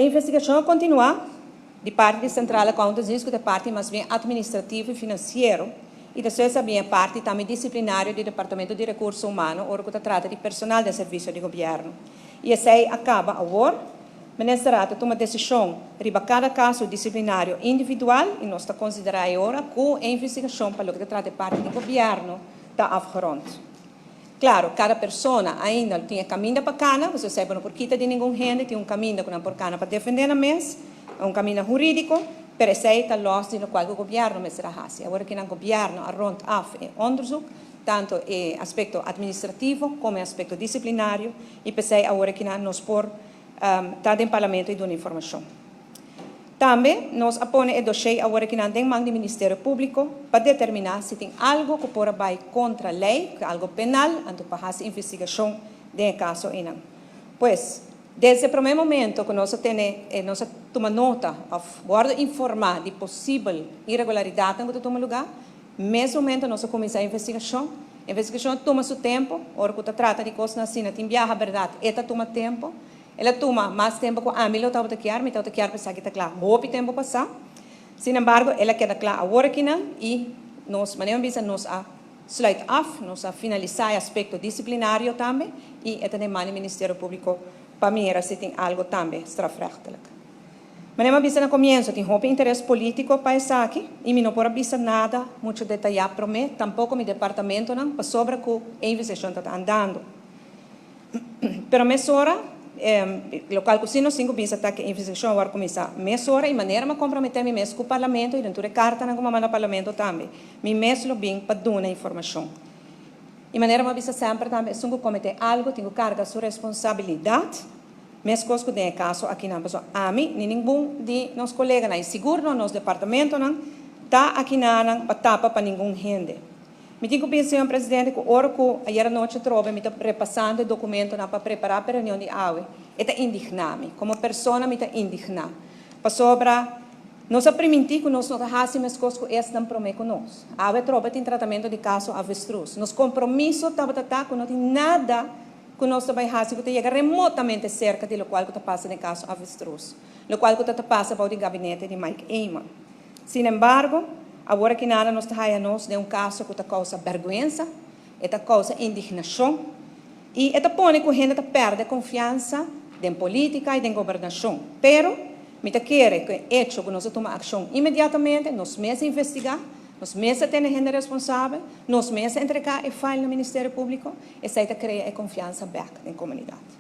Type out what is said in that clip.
A investigação continua de parte da Central Accounts Risco, da parte mais bem administrativo e financeiro, e da sua bem parte também disciplinário do Departamento de Recursos Humanos, ou que trata de personal do serviço de governo. E essa aí acaba agora. O Ministério toma decisão para cada caso disciplinário individual, e nós estamos considerando agora que a investigação para o que trata de parte do governo está afgerond. Claro, cada pessoa ainda tem caminho para cana, você sabe, não por quita de nenhum gente, tem caminho por cana para defender a mesa, é caminho jurídico, pero esse está los no qual o governo será fácil. Agora que o governo arrond af onderzoek, tanto em aspecto administrativo como em aspecto disciplinário, e pensei agora que nós por está em parlamento e dando informação. Também nós apoiamos o dossiê agora que não tem mão do Ministério Público para determinar se tem algo que pode vai contra a lei, algo penal, antes para fazer investigação do caso ou não. Pois, desde o primeiro momento que nós tomamos nota, guarda informar de possível irregularidade que toma lugar, mesmo momento nós começamos a investigação. A investigação toma seu tempo, hora que trata de coisas assim, tem viaja a verdade, ela toma tempo. Ela toma mais tempo que a mim, eu estava a querer, mas eu estava a querer pensar que está claro, muito tempo passar. Sin embargo, ela queda clara agora que não, e nós, nós a sluit af, nós a finalizar o aspecto disciplinário também, e é também o Ministério Público para mim se tem algo também strafrechtelijk. Mas no começo tem muito interesse político para isso aqui, e não pode avisar nada muito detalhado para mim, tampouco meu departamento não, para sobre que a investigação está andando. Pero nessa hora, local cosino 5 bisa tá que a investigação agora começar mês hora e maneira me comprometer me mês com o parlamento e dentro de carta não como manda parlamento também me mês lo bem para dar informação e maneira me bisa sempre também se cometer algo tenho carga sua responsabilidade mês coisas que tem caso aqui na pessoa a mim nem nenhum de nós colegas não seguro no nosso departamento não tá aqui na para tapa para nenhum gente. Me digo bem, senhor presidente, que hora que ayer à noite trouxe, me está repassando o documento para preparar para a reunião de AUE. Está indignado, como pessoa me está indignado. Para sobra, nós permitimos que nós não fazemos as coisas que estão prometendo conosco. A AUE trouxe em tratamento de caso avestruz. Nos compromissos que não tem nada que nós vamos fazer que chega remotamente cerca do qual está passando no caso avestruz. O qual está passando para o gabinete de Mike Eyman. Sin embargo, agora que nada nós temos de caso que causa vergonha, causa indignação, e põe que a gente perde confiança em política e em governação. Pero, me quer que hecho que nós tomamos ação imediatamente, nós mesmos investigar, nós mesmos temos gente responsável, nós mesmos entregar e file no Ministério Público, e isso cria a confiança back na comunidade.